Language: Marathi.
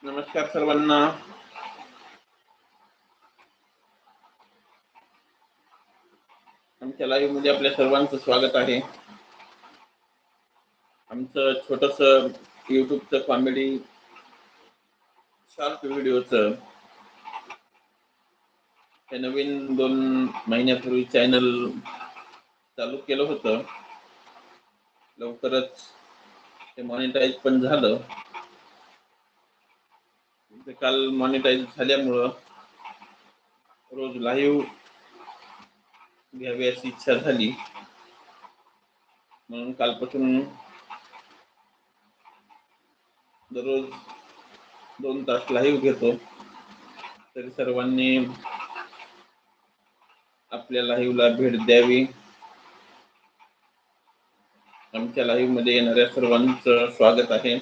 नमस्कार सर्वांना. आमच्या लाईव्ह मध्ये आपल्या सर्वांचं स्वागत आहे. आमचं छोटंसं युट्यूबचं कॉमेडी शॉर्ट व्हिडिओचं हे नवीन 2 महिन्यापूर्वी चॅनल चालू केलं होतं. लवकरच ते मॉनिटाईज पण झालं. ते काल मॉनिटाईज झाल्यामुळं रोज लाईव्ह घ्यावी अशी इच्छा झाली, म्हणून कालपासून दररोज 2 तास लाईव्ह घेतो. तरी सर्वांनी आपल्या लाईव्हला भेट द्यावी. आमच्या लाईव्ह मध्ये येणाऱ्या सर्वांचं स्वागत आहे.